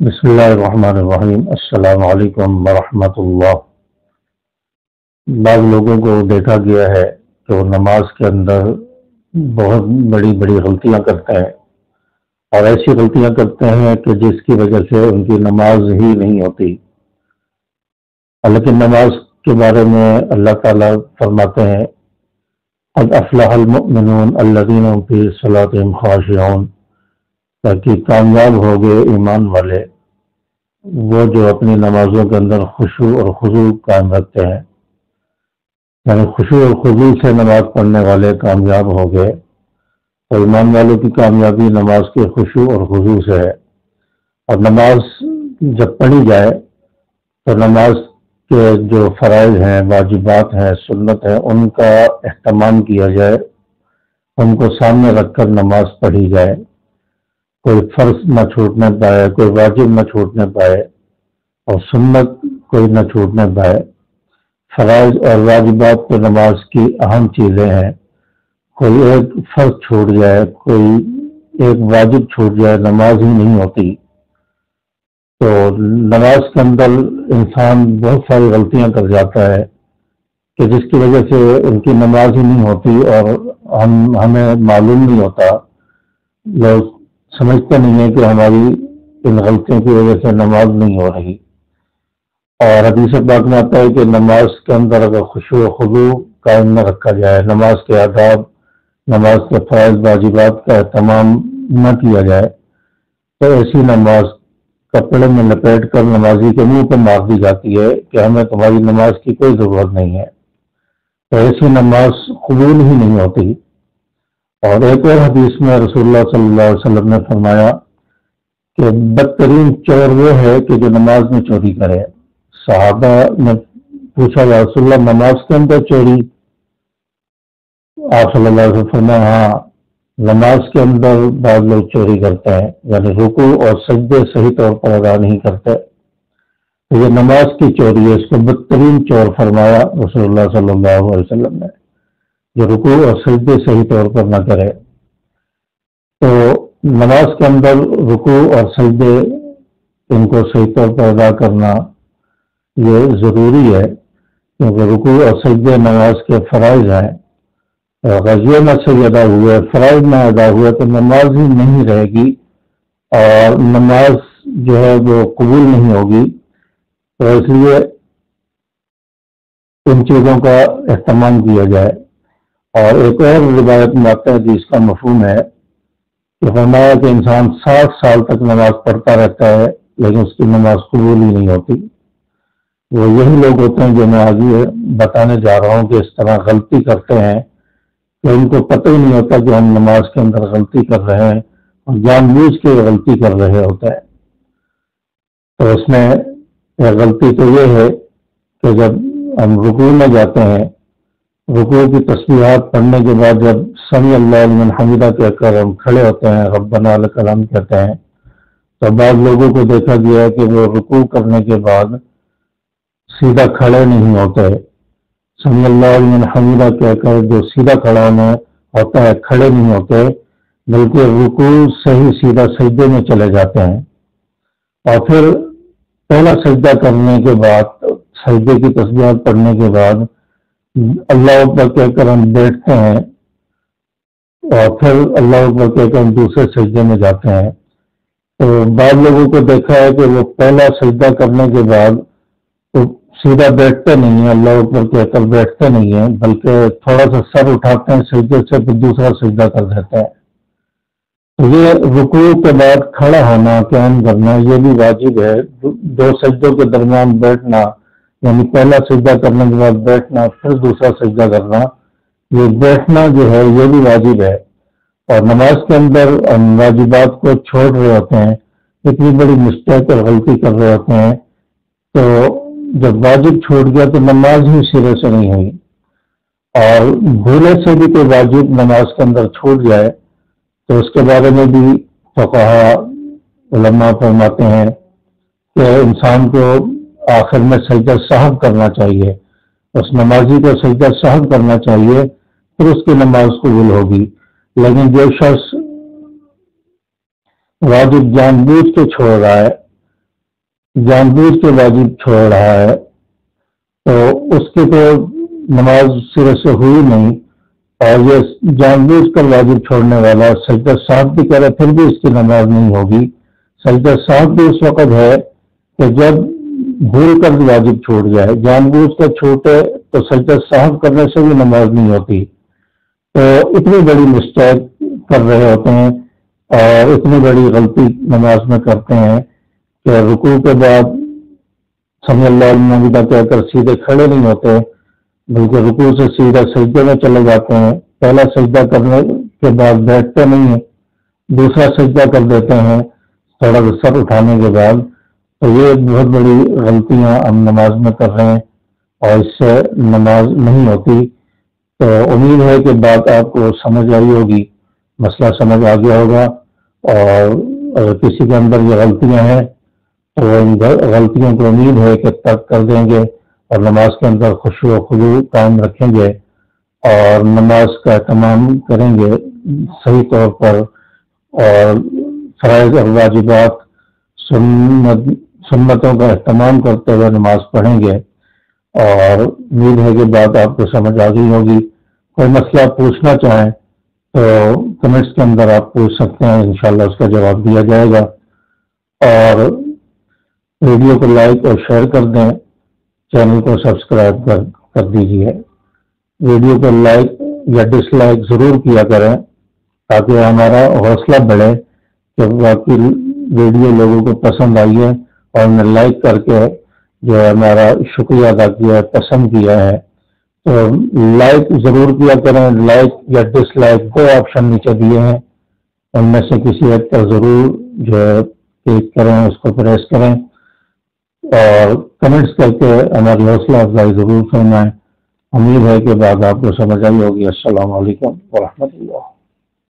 بسم اللہ الرحمن الرحیم۔ السلام علیکم ورحمۃ اللہ۔ بعض لوگوں کو دیکھا گیا ہے کہ وہ نماز کے اندر بہت بڑی بڑی غلطیاں کرتے ہیں، اور ایسی غلطیاں کرتے ہیں کہ جس کی وجہ سے ان کی نماز ہی نہیں ہوتی۔ لیکن نماز کے بارے میں اللہ تعالیٰ فرماتے ہیں قد افلح المؤمنون الذین هم فی صلاتهم خاشعون، تاکہ کامیاب ہو گئے ایمان والے وہ جو اپنی نمازوں کے اندر خشوع اور خضوع قائم رکھتے ہیں، یعنی خشوع اور خضوع سے نماز پڑھنے والے کامیاب ہو گئے۔ تو ایمان والوں کی کامیابی نماز کے خشوع اور خضوع سے ہے۔ اور نماز جب پڑھی جائے تو نماز کے جو فرائض ہیں، واجبات ہیں، سنت ہیں، ان کا اہتمام کیا جائے، ان کو سامنے رکھ کر نماز پڑھی جائے، کوئی فرض نہ چھوٹنے پائے، کوئی واجب نہ چھوٹنے پائے، اور سنت کوئی نہ چھوٹنے پائے۔ فرائض اور واجبات تو نماز کی اہم چیزیں ہیں، کوئی ایک فرض چھوٹ جائے، کوئی ایک واجب چھوٹ جائے، نماز ہی نہیں ہوتی۔ تو نماز کے اندر انسان بہت ساری غلطیاں کر جاتا ہے کہ جس کی وجہ سے ان کی نماز ہی نہیں ہوتی، اور ہمیں معلوم نہیں ہوتا، لوگ سمجھتے نہیں ہیں کہ ہماری ان غلطیوں کی وجہ سے نماز نہیں ہو رہی۔ اور حدیث پاک میں آتا ہے کہ نماز کے اندر اگر خشوع و خضوع قائم نہ رکھا جائے، نماز کے آداب، نماز کے فرائض واجبات کا اہتمام نہ کیا جائے، تو ایسی نماز کپڑے میں لپیٹ کر نمازی کے منہ پہ مار دی جاتی ہے کہ ہمیں تمہاری نماز کی کوئی ضرورت نہیں ہے۔ تو ایسی نماز قبول ہی نہیں ہوتی۔ اور ایک اور حدیث میں رسول اللہ صلی اللہ علیہ وسلم نے فرمایا کہ بدترین چور وہ ہے کہ جو نماز میں چوری کرے۔ صحابہ نے پوچھا یا رسول اللہ نماز کے اندر چوری؟ آپ صلی اللہ علیہ وسلم فرمایا ہاں، نماز کے اندر بعض لوگ چوری کرتے ہیں، یعنی رکوع اور سجدے صحیح طور پر ادا نہیں کرتے، تو یہ نماز کی چوری ہے، اس کو بدترین چور فرمایا رسول اللہ صلی اللہ علیہ وسلم نے، جو رکوع اور سجدے صحیح طور پر نہ کرے۔ تو نماز کے اندر رکوع اور سجدے ان کو صحیح طور پر ادا کرنا یہ ضروری ہے، کیونکہ رکوع اور سجدے نماز کے فرائض ہیں۔ اگر یہ نہ صحیح ادا ہوئے، فرائض نہ ادا ہوئے، تو نماز ہی نہیں رہے گی اور نماز جو ہے وہ قبول نہیں ہوگی۔ تو اس لیے ان چیزوں کا اہتمام کیا جائے۔ اور ایک اور روایت میں آتا ہے جس کا مفہوم ہے کہ فرمایا کہ انسان 60 سال تک نماز پڑھتا رہتا ہے لیکن اس کی نماز قبول ہی نہیں ہوتی۔ وہ یہی لوگ ہوتے ہیں جو میں آگے بتانے جا رہا ہوں کہ اس طرح غلطی کرتے ہیں کہ ان کو پتہ ہی نہیں ہوتا کہ ہم نماز کے اندر غلطی کر رہے ہیں، اور جان بوجھ کے غلطی کر رہے ہوتے ہیں۔ تو اس میں ایک غلطی تو یہ ہے کہ جب ہم رکوع میں جاتے ہیں، رکوع کی تسبیحات پڑھنے کے بعد جب سمیع اللہ لمن حمیدہ کہہ کر ہم کھڑے ہوتے ہیں، ربنا لک الحمد کہتے ہیں، تو بعض لوگوں کو دیکھا گیا ہے کہ وہ رکوع کرنے کے بعد سیدھا کھڑے نہیں ہوتے، سمیع اللہ لمن حمیدہ کہہ کر جو سیدھا کھڑا ہوتا ہے کھڑے نہیں ہوتے، بلکہ رکوع سے ہی سیدھا سجدے میں چلے جاتے ہیں، اور پھر پہلا سجدہ کرنے کے بعد، سجدے کی تسبیحات پڑھنے کے بعد اللہ اکبر کہہ کر ہم بیٹھتے ہیں، اور پھر اللہ اکبر کہہ کر ہم دوسرے سجدے میں جاتے ہیں۔ تو بعض لوگوں کو دیکھا ہے کہ وہ پہلا سجدہ کرنے کے بعد تو سیدھا بیٹھتے نہیں ہیں، اللہ اکبر کہہ کر بیٹھتے نہیں ہیں، بلکہ تھوڑا سا سر اٹھاتے ہیں سجدے سے، پھر دوسرا سجدہ کر دیتے ہیں۔ تو یہ رکوع کے بعد کھڑا ہونا، قیام کرنا، یہ بھی واجب ہے۔ دو سجدوں کے درمیان بیٹھنا، یعنی پہلا سجدہ کرنے کے بعد بیٹھنا، پھر دوسرا سجدہ کرنا، یہ بیٹھنا جو ہے یہ بھی واجب ہے۔ اور نماز کے اندر ہم واجبات کو چھوڑ رہے ہوتے ہیں، اتنی بڑی مسٹیک اور غلطی کر رہے ہوتے ہیں، تو جب واجب چھوٹ گیا تو نماز ہی سرے سے نہیں ہوئی۔ اور بھولے سے بھی کوئی واجب نماز کے اندر چھوٹ جائے تو اس کے بارے میں بھی فقہا علماء فرماتے ہیں کہ انسان کو آخر میں سجدہ سہو کرنا چاہیے، اس نمازی کو سجدہ سہو کرنا چاہیے، پھر اس کی نماز قبول ہوگی۔ لیکن جو شخص واجب جان بوجھ کے چھوڑ رہا ہے جان بوجھ کے واجب چھوڑ رہا ہے تو اس کی تو نماز سرے سے ہوئی نہیں، اور یہ جان بوجھ کر واجب چھوڑنے والا سجدہ سہو بھی کرے پھر بھی اس کی نماز نہیں ہوگی۔ سجدہ سہو بھی اس وقت ہے کہ جب بھول کر واجب چھوٹ جائے، جان بوجھ کر چھوٹے تو سجدہ سہو کرنے سے بھی نماز نہیں ہوتی۔ تو اتنی بڑی مسٹیک کر رہے ہوتے ہیں اور اتنی بڑی غلطی نماز میں کرتے ہیں کہ رکوع کے بعد سمیع اللہ لمن حمدہ کہہ کر سیدھے کھڑے نہیں ہوتے، بلکہ رکوع سے سیدھا سجدے میں چلے جاتے ہیں۔ پہلا سجدہ کرنے کے بعد بیٹھتے نہیں ہیں، دوسرا سجدہ کر دیتے ہیں تھوڑا سر اٹھانے کے بعد۔ تو یہ بہت بڑی غلطیاں ہم نماز میں کر رہے ہیں اور اس سے نماز نہیں ہوتی۔ تو امید ہے کہ بات آپ کو سمجھ آئی ہوگی، مسئلہ سمجھ آ گیا ہوگا، اور اگر کسی کے اندر یہ غلطیاں ہیں تو ان غلطیوں کو امید ہے کہ ترک کر دیں گے اور نماز کے اندر خشوع و خضوع قائم رکھیں گے اور نماز کا اہتمام کریں گے صحیح طور پر، اور فرائض اور واجبات سنتوں کا اہتمام کرتے ہوئے نماز پڑھیں گے۔ اور امید ہے کہ بات آپ کو سمجھ آ گئی ہوگی۔ کوئی مسئلہ پوچھنا چاہیں تو کمنٹس کے اندر آپ پوچھ سکتے ہیں، انشاءاللہ اس کا جواب دیا جائے گا۔ اور ویڈیو کو لائک اور شیئر کر دیں، چینل کو سبسکرائب کر دیجیے۔ ویڈیو کو لائک یا ڈس لائک ضرور کیا کریں تاکہ ہمارا حوصلہ بڑھے کہ باقی ویڈیو لوگوں کو پسند آئی ہے، اور ہم نے لائک کر کے جو ہے ہمارا شکریہ ادا کیا ہے، پسند کیا ہے۔ تو لائک ضرور کیا کریں، لائک یا ڈس لائک دو آپشن نیچے دیے ہیں، ان میں سے کسی ایک پر ضرور جو ہے کلک کریں، اس کو پریس کریں، اور کمنٹس کر کے ہماری حوصلہ افزائی ضرور فرمائیں۔ امید ہے کہ بات آپ کو سمجھ آئی ہوگی۔ السلام علیکم ورحمۃ اللہ۔